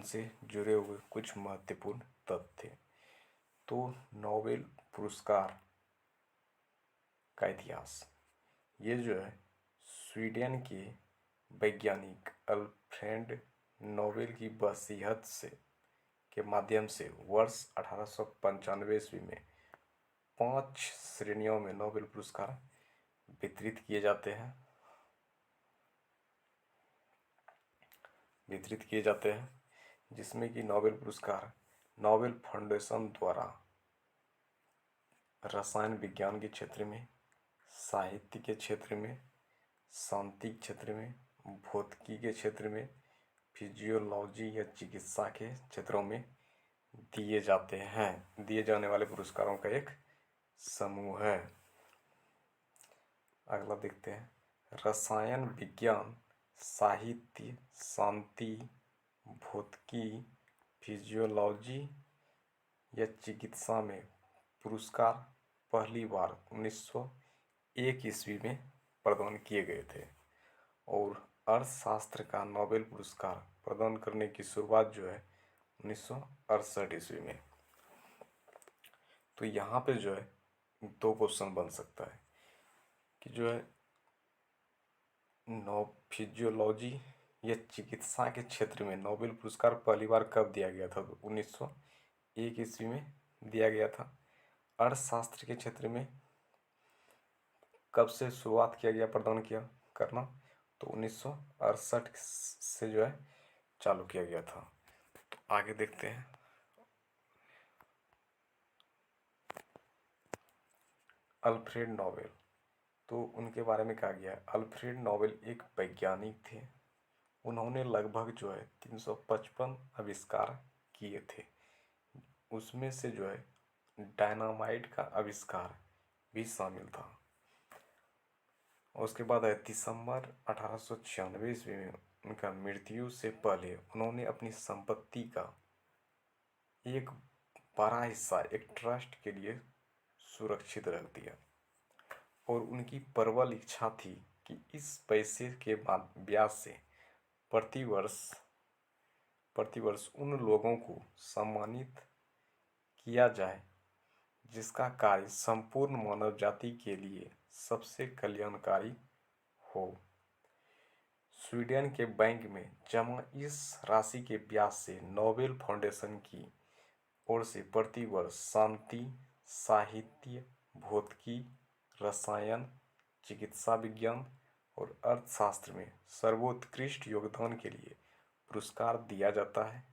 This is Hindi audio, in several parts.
उनसे जुड़े हुए कुछ महत्वपूर्ण तथ्य। तो नोबेल पुरस्कार का इतिहास, ये जो है स्वीडन के वैज्ञानिक अल्फ्रेड नोबेल की वसीयत से के माध्यम से वर्ष 1895 ईस्वी में 5 श्रेणियों में नोबेल पुरस्कार वितरित किए जाते हैं, जिसमें कि नोबेल पुरस्कार नोबेल फाउंडेशन द्वारा रसायन विज्ञान के क्षेत्र में, साहित्य के क्षेत्र में, शांति के क्षेत्र में, भौतिकी के क्षेत्र में, फिजियोलॉजी या चिकित्सा के क्षेत्रों में दिए जाने वाले पुरस्कारों का एक समूह है। अगला देखते हैं, रसायन विज्ञान, साहित्य, शांति, भौतिकी, फिजियोलॉजी या चिकित्सा में पुरस्कार पहली बार 1901 ईस्वी में प्रदान किए गए थे और अर्थशास्त्र का नोबेल पुरस्कार प्रदान करने की शुरुआत जो है 1968 ईस्वी में। तो यहाँ पे जो है 2 क्वेश्चन बन सकता है कि जो है फिजियोलॉजी या चिकित्सा के क्षेत्र में नोबेल पुरस्कार पहली बार कब दिया गया था? तो 1901 ईस्वी में दिया गया था। अर्थशास्त्र के क्षेत्र में कब से शुरुआत किया गया प्रदान किया करना? तो 1968 से जो है चालू किया गया था। तो आगे देखते हैं, अल्फ्रेड नोबेल। तो उनके बारे में कहा गया है, अल्फ्रेड नोबेल एक वैज्ञानिक थे। उन्होंने लगभग जो है 355 आविष्कार किए थे। उसमें से जो है डायनामाइट का आविष्कार भी शामिल था। उसके बाद है दिसंबर 1896 ईस्वी में उनका मृत्यु से पहले उन्होंने अपनी संपत्ति का एक बड़ा हिस्सा एक ट्रस्ट के लिए सुरक्षित रख दिया और उनकी प्रबल इच्छा थी कि इस पैसे के ब्याज से प्रतिवर्ष उन लोगों को सम्मानित किया जाए जिसका कार्य संपूर्ण मानव जाति के लिए सबसे कल्याणकारी हो। स्वीडन के बैंक में जमा इस राशि के ब्याज से नोबेल फाउंडेशन की ओर से प्रतिवर्ष शांति, साहित्य, भौतिकी, रसायन, चिकित्सा विज्ञान और अर्थशास्त्र में सर्वोत्कृष्ट योगदान के लिए पुरस्कार दिया जाता है।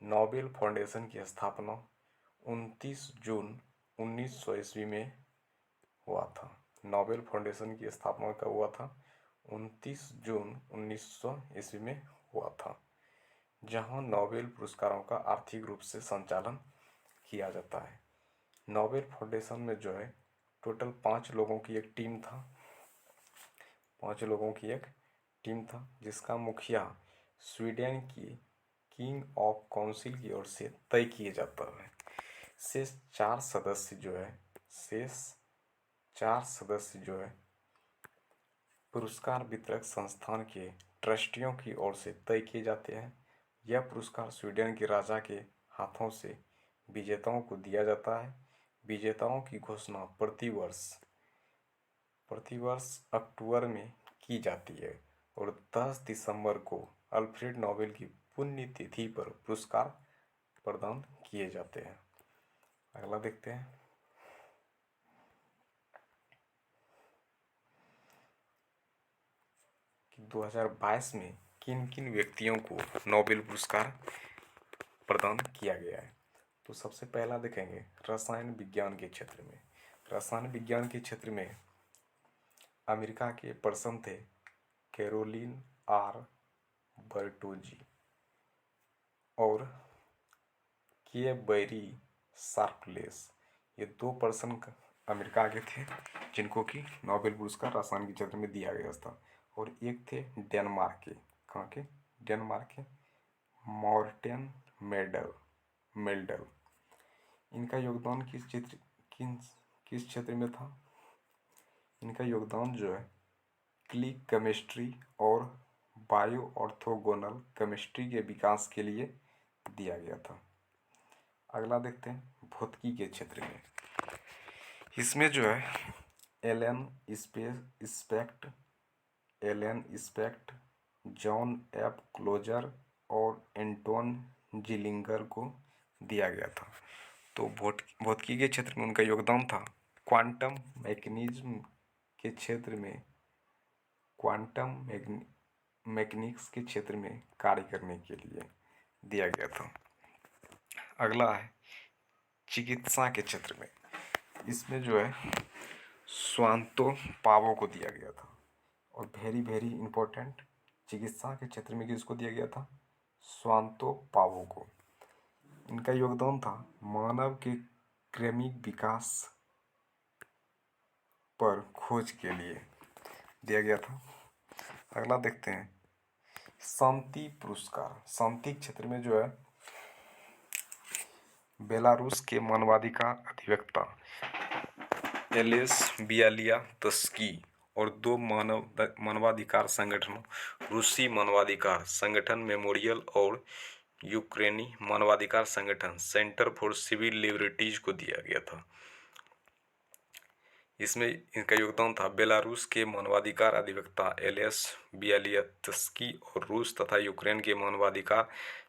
नोबेल फाउंडेशन की स्थापना 29 जून 1900 ईस्वी में हुआ था। नोबेल फाउंडेशन की स्थापना कब हुआ था? 29 जून 1900 ईस्वी में हुआ था, जहां नोबेल पुरस्कारों का आर्थिक रूप से संचालन किया जाता है। नोबेल फाउंडेशन में जो है टोटल 5 लोगों की एक टीम था, जिसका मुखिया स्वीडन की किंग ऑफ काउंसिल की ओर से तय किए जाता है। शेष 4 सदस्य जो है पुरस्कार वितरक संस्थान के ट्रस्टियों की ओर से तय किए जाते हैं। यह पुरस्कार स्वीडन के राजा के हाथों से विजेताओं को दिया जाता है। विजेताओं की घोषणा प्रतिवर्ष अक्टूबर में की जाती है और 10 दिसंबर को अल्फ्रेड नोबेल की पुण्यतिथि पर पुरस्कार प्रदान किए जाते हैं। अगला देखते हैं, कि 2022 में किन किन व्यक्तियों को नोबेल पुरस्कार प्रदान किया गया है। तो सबसे पहला देखेंगे रसायन विज्ञान के क्षेत्र में। रसायन विज्ञान के क्षेत्र में अमेरिका के पर्सन थे कैरोलिन आर बर्टोजी और के बैरी शार्पलेस। ये 2 पर्सन अमेरिका के थे जिनको कि नोबेल पुरस्कार रसायन के क्षेत्र में दिया गया था। और एक थे डेनमार्क के, कहाँ के? डेनमार्क के मॉर्टेन मेल्डल। इनका योगदान किस क्षेत्र में था? इनका योगदान जो है क्लिक केमिस्ट्री और बायो ऑर्थोगोनल केमिस्ट्री के विकास के लिए दिया गया था। अगला देखते हैं भौतिकी के क्षेत्र में। इसमें जो है Alain Aspect, John F Clauser और एंटोन जिलिंगर को दिया गया था। तो भौतिकी के क्षेत्र में उनका योगदान था क्वांटम मैकेनिज्म के क्षेत्र में, क्वांटम मैकेनिक्स के क्षेत्र में कार्य करने के लिए दिया गया था। अगला है चिकित्सा के क्षेत्र में। इसमें जो है स्वांतो पावो को दिया गया था। और वेरी वेरी इंपॉर्टेंट, चिकित्सा के क्षेत्र में किसको दिया गया था? स्वांतो पावो को। इनका योगदान था मानव के क्रमिक विकास पर खोज के लिए दिया गया था। अगला देखते हैं शांति पुरस्कार। शांति क्षेत्र में जो है बेलारूस के मानवाधिकार अधिवक्ता एलेस बियालियात्स्की और दो मानवाधिकार संगठनों, रूसी मानवाधिकार संगठन मेमोरियल और यूक्रेनी मानवाधिकार संगठन सेंटर फॉर सिविल लिबर्टीज को दिया गया था। इसमें इनका योगदान था बेलारूस के मानवाधिकार अधिवक्ता एलेस बियालियात्स्की और रूस तथा यूक्रेन के मानवाधिकार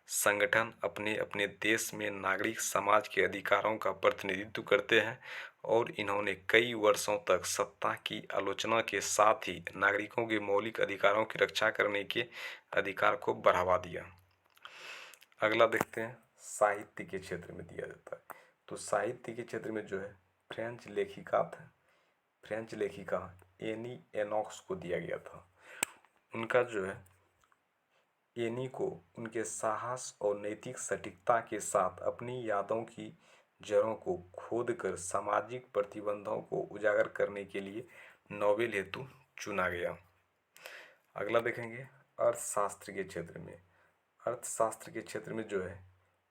संगठन अपने अपने देश में नागरिक समाज के अधिकारों का प्रतिनिधित्व करते हैं और इन्होंने कई वर्षों तक सत्ता की आलोचना के साथ ही नागरिकों के मौलिक अधिकारों की रक्षा करने के अधिकार को बढ़ावा दिया। अगला देखते हैं साहित्य के क्षेत्र में दिया जाता है। तो साहित्य के क्षेत्र में जो है फ्रेंच लेखिका एनी एनॉक्स को दिया गया था। उनका जो है एनी को उनके साहस और नैतिक सटीकता के साथ अपनी यादों की जड़ों को खोदकर सामाजिक प्रतिबंधों को उजागर करने के लिए नोबेल हेतु चुना गया। अगला देखेंगे अर्थशास्त्र के क्षेत्र में। अर्थशास्त्र के क्षेत्र में जो है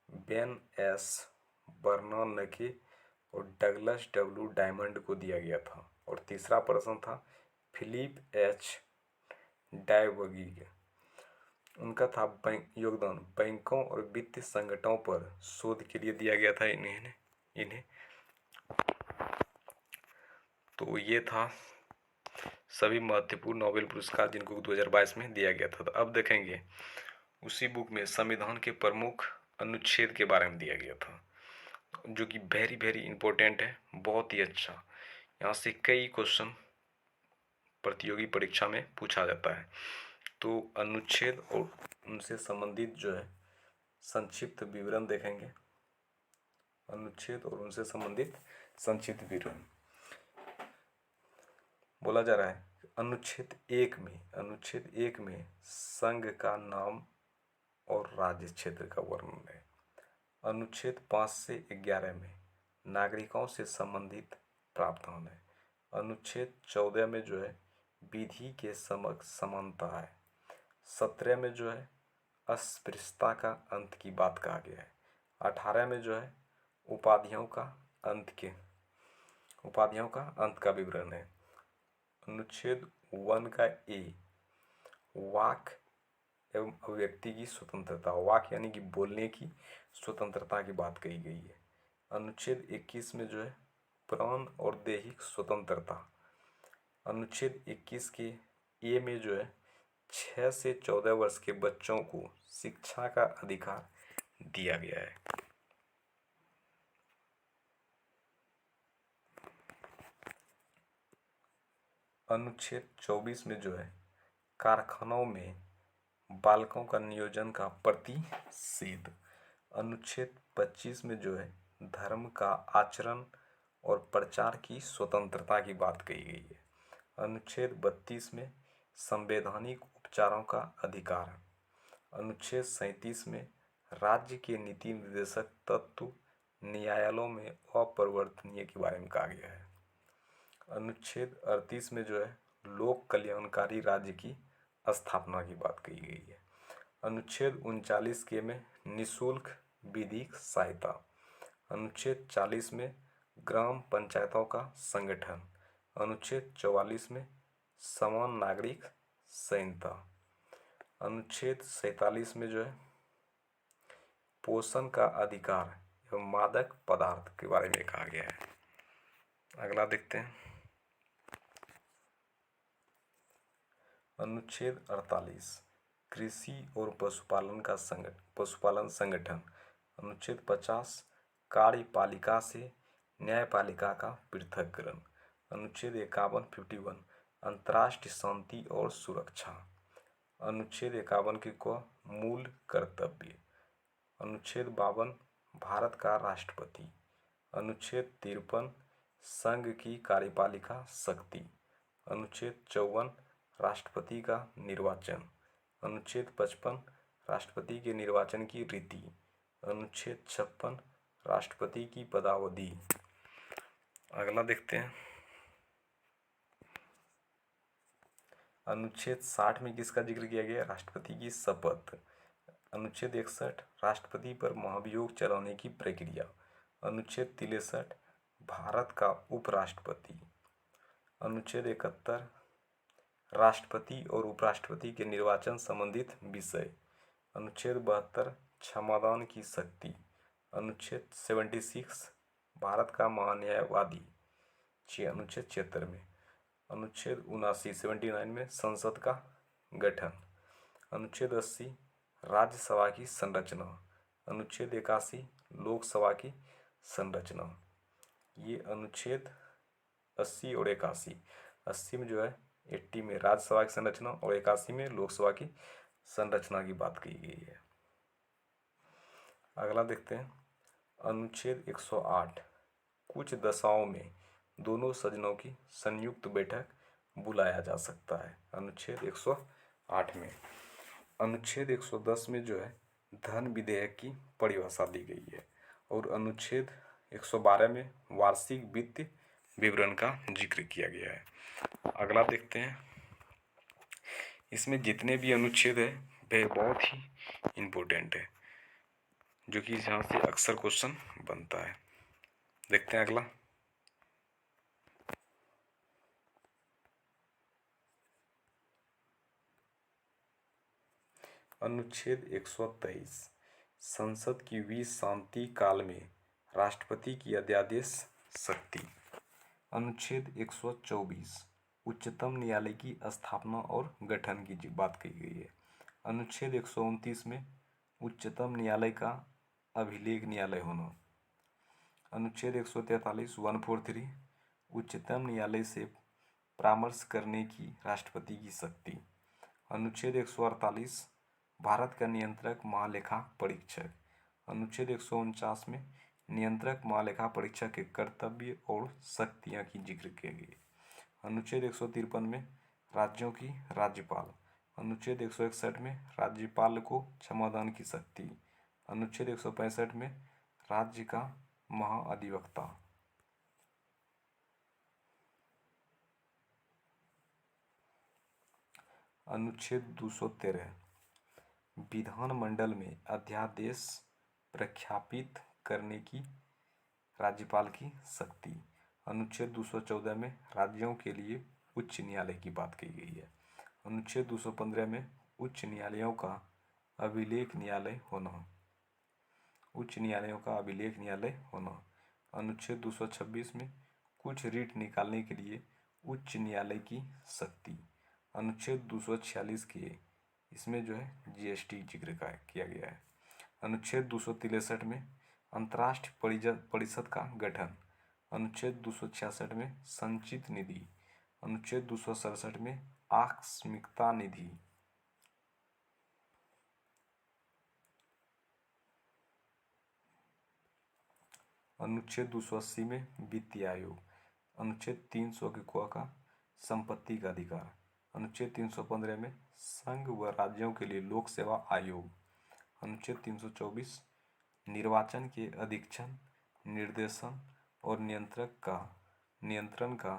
बेन एस बर्नानके और डगलस डब्ल्यू डायमंड को दिया गया था। और तीसरा प्रश्न था फिलिप एच डायबगी। उनका था योगदान बैंकों और वित्तीय संगठनों पर शोध के लिए दिया गया था इन्हें। तो ये था सभी महत्वपूर्ण नोबेल पुरस्कार जिनको 2022 में दिया गया था। तो अब देखेंगे उसी बुक में संविधान के प्रमुख अनुच्छेद के बारे में दिया गया था, जो कि वेरी वेरी इंपॉर्टेंट है, बहुत ही अच्छा। यहाँ से कई क्वेश्चन प्रतियोगी परीक्षा में पूछा जाता है। तो अनुच्छेद और उनसे संबंधित जो है संक्षिप्त विवरण देखेंगे। अनुच्छेद और उनसे संबंधित संक्षिप्त विवरण बोला जा रहा है। अनुच्छेद एक में संघ का नाम और राज्य क्षेत्र का वर्णन है। अनुच्छेद 5 से 11 में नागरिकों से संबंधित प्रावधान है। अनुच्छेद 14 में जो है विधि के समक्ष समानता है। 17 में जो है अस्पृश्यता का अंत की बात कहा गया है। 18 में जो है उपाधियों का अंत का विवरण है। अनुच्छेद 1 का ए वाक एवं अभिव्यक्ति की स्वतंत्रता, वाक यानी कि बोलने की स्वतंत्रता की बात कही गई है। अनुच्छेद 21 में जो है प्राण और दैहिक स्वतंत्रता। अनुच्छेद 21 के ए में जो है 6 से 14 वर्ष के बच्चों को शिक्षा का अधिकार दिया गया है। अनुच्छेद 24 में जो है कारखानों में बालकों का नियोजन का प्रतिषेध। अनुच्छेद 25 में जो है धर्म का आचरण और प्रचार की स्वतंत्रता की बात कही गई है। अनुच्छेद 32 में संवैधानिक उपचारों का अधिकार। अनुच्छेद 37 में राज्य के नीति निर्देशक तत्व न्यायालयों में अपरिवर्तनीय के बारे में कहा गया है। अनुच्छेद 38 में जो है लोक कल्याणकारी राज्य की स्थापना की बात कही गई है। अनुच्छेद 39 के में निःशुल्क विधिक सहायता। अनुच्छेद 40 में ग्राम पंचायतों का संगठन। अनुच्छेद 44 में समान नागरिक संहिता। अनुच्छेद 47 में जो है पोषण का अधिकार एवं मादक पदार्थ के बारे में कहा गया है। अगला देखते हैं अनुच्छेद 48 कृषि और पशुपालन संगठन। अनुच्छेद 50 कार्यपालिका से न्यायपालिका का पृथक्करण। अनुच्छेद 51 अंतर्राष्ट्रीय शांति और सुरक्षा। अनुच्छेद 51 के क मूल कर्तव्य। अनुच्छेद 52 भारत का राष्ट्रपति। अनुच्छेद 53 संघ की कार्यपालिका शक्ति। अनुच्छेद 54 राष्ट्रपति का निर्वाचन। अनुच्छेद 55 राष्ट्रपति के निर्वाचन की रीति। अनुच्छेद 56 राष्ट्रपति की पदावधि। अगला देखते हैं अनुच्छेद 60 में किसका जिक्र किया गया? राष्ट्रपति की शपथ। अनुच्छेद 61 राष्ट्रपति पर महाभियोग चलाने की प्रक्रिया। अनुच्छेद 63 भारत का उपराष्ट्रपति। अनुच्छेद 71 राष्ट्रपति और उपराष्ट्रपति के निर्वाचन संबंधित विषय। अनुच्छेद 72 क्षमादान की शक्ति। अनुच्छेद 76 भारत का महान्यायवादी। अनुच्छेद 76 में। अनुच्छेद 79 में संसद का गठन। अनुच्छेद 80 राज्यसभा की संरचना। अनुच्छेद 81 लोकसभा की संरचना। ये अनुच्छेद 80 और 81। 80 में जो है 80 में राज्यसभा की संरचना और 81 में लोकसभा की संरचना की बात की गई है। अगला देखते हैं अनुच्छेद 108 कुछ दशाओं में दोनों सदनों की संयुक्त बैठक बुलाया जा सकता है। अनुच्छेद 108 में। अनुच्छेद 110 में जो है धन विधेयक की परिभाषा दी गई है और अनुच्छेद 112 में वार्षिक वित्त विवरण का जिक्र किया गया है। अगला देखते हैं इसमें जितने भी अनुच्छेद है वे बहुत ही इम्पोर्टेंट है जो कि यहाँ से अक्सर क्वेश्चन बनता है। देखते हैं अगला अनुच्छेद 123 संसद की भी शांति काल में राष्ट्रपति की अध्यादेश शक्ति। अनुच्छेद 124 उच्चतम न्यायालय की स्थापना और गठन की बात की गई है। अनुच्छेद 129 में उच्चतम न्यायालय का अभिलेख न्यायालय होना। अनुच्छेद 143 143 उच्चतम न्यायालय से परामर्श करने की राष्ट्रपति की शक्ति। अनुच्छेद 148 भारत का नियंत्रक महालेखा परीक्षक। अनुच्छेद 149 में नियंत्रक महालेखा परीक्षक के कर्तव्य और शक्तियां की जिक्र किए गए। अनुच्छेद 153 में राज्यों की राज्यपाल। अनुच्छेद 161 में राज्यपाल को क्षमादान की शक्ति। अनुच्छेद 165 में राज्य का महाअधिवक्ता। अनुच्छेद 213 विधानमंडल में अध्यादेश प्रख्यापित करने की राज्यपाल की शक्ति। अनुच्छेद 214 में राज्यों के लिए उच्च न्यायालय की बात की गई है। अनुच्छेद 215 में उच्च न्यायालयों का अभिलेख न्यायालय होना। उच्च न्यायालयों का अभिलेख न्यायालय होना। अनुच्छेद 226 में कुछ रीट निकालने के लिए उच्च न्यायालय की शक्ति। अनुच्छेद 246 के इसमें जो है जीएसटी जिक्र का किया गया है। अनुच्छेद 263 में अंतर्राष्ट्रीय परिषद का गठन। अनुच्छेद 266 में संचित निधि। अनुच्छेद 267 में आकस्मिकता निधि। अनुच्छेद 280 में वित्तीय आयोग। अनुच्छेद 300 के क का संपत्ति का अधिकार। अनुच्छेद 315 में संघ व राज्यों के लिए लोक सेवा आयोग। अनुच्छेद 324 निर्वाचन के अधीक्षण निर्देशन और नियंत्रण का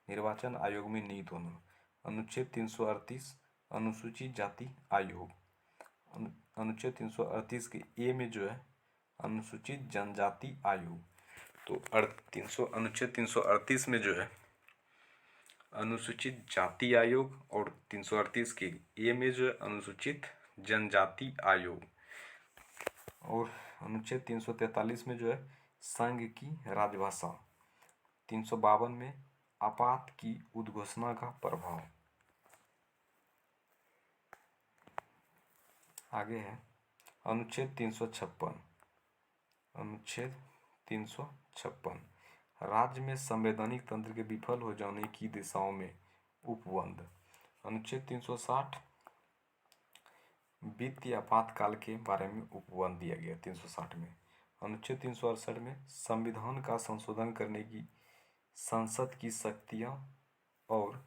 निर्वाचन आयोग में निहित होना। अनुच्छेद 338 अनुसूचित जाति आयोग। अनुच्छेद 338 के ए में जो है अनुसूचित जनजाति आयोग। तो अनुच्छेद 338 में जो है अनुसूचित जाति आयोग और 338 की ये में जो है अनुसूचित जनजाति आयोग, और अनुच्छेद 343 में जो है संघ की राजभाषा, 352 में आपात की उद्घोषणा का प्रभाव। आगे है अनुच्छेद 356, अनुच्छेद 356 राज्य में संवैधानिक तंत्र के विफल हो जाने की दिशाओं में उपबंध। अनुच्छेद 360 वित्तीय आपातकाल के बारे में उपबंध दिया गया 360 में। अनुच्छेद 368 में संविधान का संशोधन करने की संसद की शक्तियां और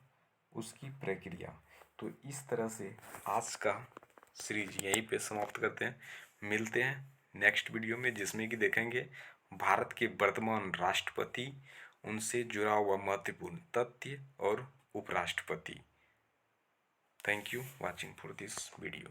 उसकी प्रक्रिया। तो इस तरह से आज का सीरीज यहीं पे समाप्त करते हैं। मिलते हैं नेक्स्ट वीडियो में, जिसमें कि देखेंगे भारत के वर्तमान राष्ट्रपति, उनसे जुड़ा हुआ महत्वपूर्ण तथ्य और उपराष्ट्रपति। Thank you watching for this video.